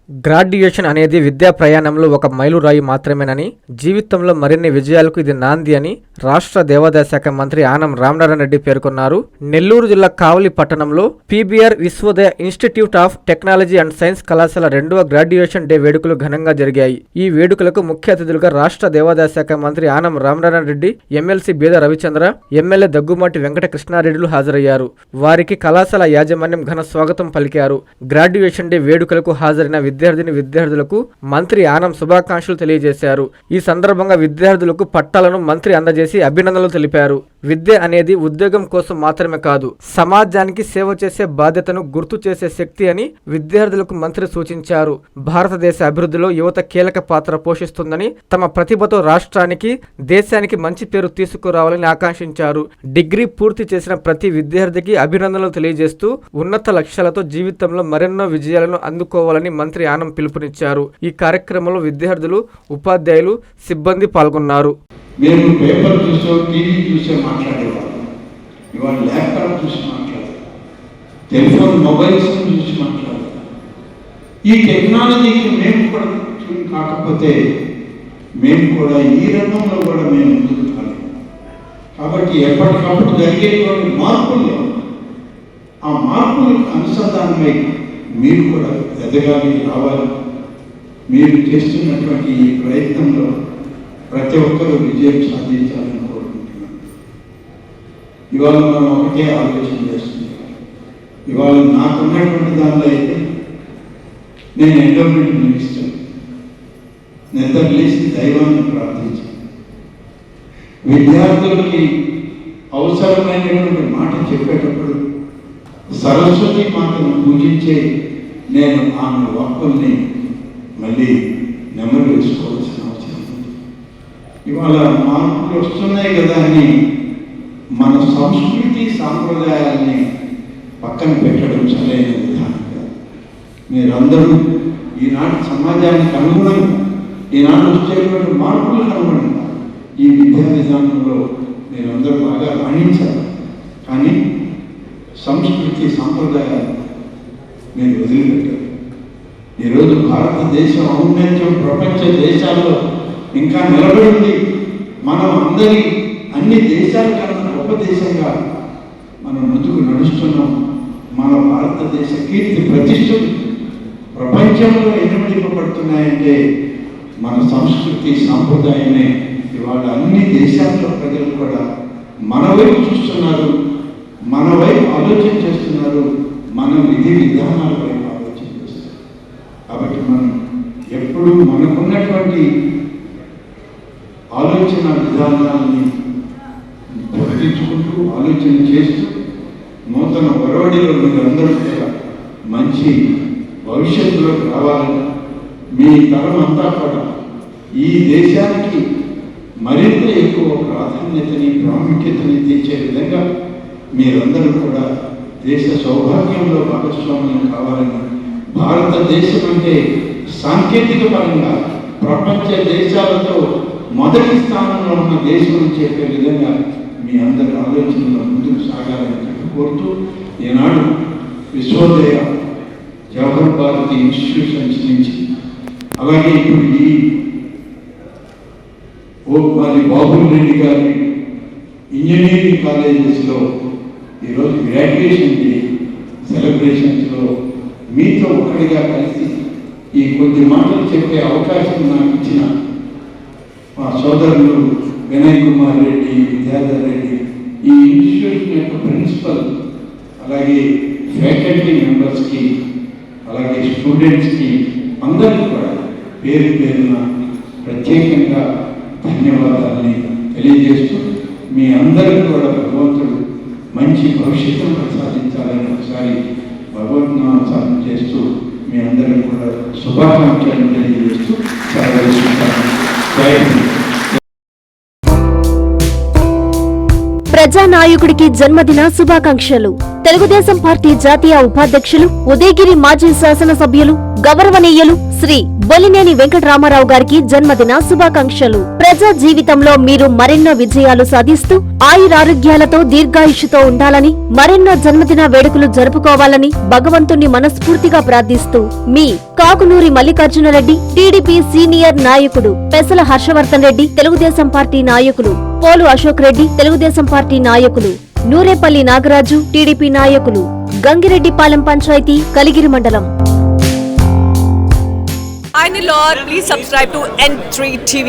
Graduation అనేది విద్యా ప్రయాణంలో ఒక మైలురాయి మాత్రమేనని, జీవితంలో మరిన్ని విజయాలకు ఇది నాంది అని రాష్ట్ర దేవాదాయ శాఖ మంత్రి ఆనం రామనారాయణ రెడ్డి పేర్కొన్నారు. నెల్లూరు జిల్లా కావలి పట్టణంలో PBR Vishwodaya institute of technology and science కళాశాల 2వ గ్రాడ్యుయేషన్ డే వేడుకలు ఘనంగా జరిగాయి. ఈ వేడుకలకు ముఖ్య అతిథులుగా రాష్ట్ర దేవాదాయ శాఖ మంత్రి ఆనం రామనారాయణ రెడ్డి, ఎమ్మెల్సీ బీద రవిచంద్ర, ఎమ్మెల్యే దగ్గుమాటి వెంకట కృష్ణారెడ్డిలు హాజరయ్యారు. వారికి కళాశాల యాజమాన్యం ఘన స్వాగతం పలికారు. గ్రాడ్యుయేషన్ డే వేడుకలకు హాజరైన విద్యార్థులకు మంత్రి ఆనం శుభాకాంక్షలు తెలియజేశారు. ఈ సందర్భంగా విద్యార్థులకు పట్టాలను మంత్రి అందజేసి అభినందనలు తెలిపారు. విద్య అనేది ఉద్యోగం కోసం మాత్రమే కాదు, సమాజానికి సేవ చేసే బాధ్యతను గుర్తు చేసే శక్తి అని విద్యార్థులకు మంత్రి సూచించారు. భారతదేశ అభివృద్ధిలో యువత కీలక పాత్ర పోషిస్తుందని, తమ ప్రతిభతో రాష్ట్రానికి, దేశానికి మంచి పేరు తీసుకురావాలని ఆకాంక్షించారు. డిగ్రీ పూర్తి చేసిన ప్రతి విద్యార్థికి అభినందనలు తెలియజేస్తూ ఉన్నత లక్ష్యాలతో జీవితంలో మరెన్నో విజయాలను అందుకోవాలని మంత్రి ఆనం పిలుపునిచ్చారు. ఈ కార్యక్రమంలో విద్యార్థులు, ఉపాధ్యాయులు, సిబ్బంది పాల్గొన్నారు. మేము పేపర్ చూసో, టీవీ చూసో మాట్లాడేవాళ్ళం. ఇవాళ ల్యాప్టాప్ చూసి మాట్లాడాలి, టెలిఫోన్ మొబైల్స్ చూసి మాట్లాడాలి. ఈ టెక్నాలజీకి మేము కూడా కాకపోతే మేము కూడా ఈ రంగంలో కూడా మేము ముందుకు రాలి. కాబట్టి ఎప్పటికప్పుడు జరిగేటువంటి మార్పులు, ఆ మార్పులకు అనుసంధానమై మీరు కూడా ఎదగాలి, రావాలి. మీరు చేస్తున్నటువంటి ఈ ప్రయత్నంలో ప్రతి ఒక్కరూ విజయం సాధించాలని కోరుకుంటున్నాను. ఇవాళ మనం ఒకటే ఆలోచన చేస్తున్నాం. ఇవాళ నాకున్నటువంటి దానిలో అయితే నేను ఎండోమెంట్ ముగిస్తాను, నిద్రలేసి దైవాన్ని ప్రార్థించాను. విద్యార్థులకి అవసరమైనటువంటి మాట చెప్పేటప్పుడు సరస్వతి మాతను పూజించే నేను ఆమె వాక్కుల్ని మళ్ళీ నెమరు వేసుకోవాల్సిన అవసరం ఉంది. ఇవాళ మార్పులు వస్తున్నాయి కదా అని మన సంస్కృతి సాంప్రదాయాల్ని పక్కన పెట్టడం సరైన విధానం కాదు. మీరందరూ ఈనాటి సమాజానికి అనుగుణంగా, ఈనాడు వచ్చేటువంటి మార్పులకు అనుగుణంగా ఈ విద్యా విధానంలో మీరందరూ బాగా రాణించాలి. కానీ సంస్కృతి సాంప్రదాయాలు మీరు వదిలిపెట్టారు. ఈరోజు భారతదేశం ఔన్నత్యం ప్రపంచ దేశాల్లో ఇంకా నిలబడింది. మనం అన్ని దేశాల కన్నా గొప్ప దేశంగా మనం ముందుకు నడుస్తున్నాం. మన భారతదేశ కీర్తి ప్రతిష్టలు ప్రపంచంలో ఎన్నిపడుతున్నాయంటే మన సంస్కృతి సాంప్రదాయమే. ఇవాళ అన్ని దేశాల్లో ప్రజలు కూడా మన వైపు చూస్తున్నారు, మన వైపు ఆలోచన చేస్తున్నారు, మన విధి విధానాల వైపు ఆలోచన చేస్తున్నారు. కాబట్టి మనం ఎప్పుడు మనకున్నటువంటి ఆలోచన విధానాలని పొడిగించుకుంటూ ఆలోచన చేస్తూ నూతన ఒరవడిలో మీరందరూ కూడా మంచి భవిష్యత్తులోకి రావాలని, మీ తరం అంతా కూడా ఈ దేశానికి మరింత ఎక్కువ ప్రాధాన్యతని, ప్రాముఖ్యతని తెచ్చే విధంగా మీరందరూ కూడా దేశ సౌభాగ్యంలో భాగస్వామ్యం కావాలని, భారతదేశం అంటే సాంకేతిక పరంగా ప్రపంచ దేశాలతో మొదటి స్థానంలో ఉన్న దేశం అని చెప్పే విధంగా మీ అందరి ఆలోచనలో ముందుకు సాగాలని కోరుతూ, ఈనాడు విశ్వోదయ జవహర్ భారతి ఇన్స్టిట్యూషన్స్ నుంచి, అలాగే ఇప్పుడు ఈ మరి బాబుల్ రెడ్డి గారి ఇంజనీరింగ్ కాలేజెస్లో ఈరోజు గ్రాడ్యుయేషన్ డే సెలబ్రేషన్స్లో మీతో ఒకటిగా కలిసి ఈ కొద్ది మాటలు చెప్పే అవకాశం నాకు ఇచ్చిన మా సోదరులు వినయ్ కుమార్ రెడ్డి, విద్యాధర్ రెడ్డి, ఈ ఇన్స్టిట్యూషన్ యొక్క ప్రిన్సిపల్, అలాగే ఫ్యాకల్టీ మెంబర్స్కి, అలాగే స్టూడెంట్స్కి అందరికీ కూడా పేరు పేరున ప్రత్యేకంగా ధన్యవాదాలని తెలియజేస్తూ, మీ అందరికీ కూడా భగవంతుడు మంచి భవిష్యత్తును ప్రసాదించాలని ఒకసారి భగవద్నామం చేస్తూ మీ అందరికీ కూడా శుభాకాంక్షలు తెలియజేస్తూ సెలవు. ప్రజానాయకుడికి జన్మదిన శుభాకాంక్షలు. తెలుగుదేశం పార్టీ జాతీయ ఉపాధ్యక్షులు, ఉదయగిరి మాజీ శాసనసభ్యులు, గౌరవనీయులు శ్రీ బొలినేని వెంకటరామారావు గారికి జన్మదిన శుభాకాంక్షలు. ప్రజా జీవితంలో మీరు మరెన్నో విజయాలు సాధిస్తూ ఆయురారోగ్యాలతో దీర్ఘాయుష్యుతో ఉండాలని, మరెన్నో జన్మదిన వేడుకలు జరుపుకోవాలని భగవంతుణ్ణి మనస్ఫూర్తిగా ప్రార్థిస్తూ మీ కాకునూరి మల్లికార్జునరెడ్డి, టీడీపీ సీనియర్ నాయకుడు, పెసల హర్షవర్ధన్ రెడ్డి, తెలుగుదేశం పార్టీ నాయకులు, పోలు అశోక్ రెడ్డి, తెలుగుదేశం పార్టీ నాయకులు, నూరేపల్లి నాగరాజు, టీడీపీ నాయకులు, గంగిరెడ్డిపాలెం పంచాయతీ, కలిగిరి మండలం. Hi Nilor, please subscribe to N3 TV.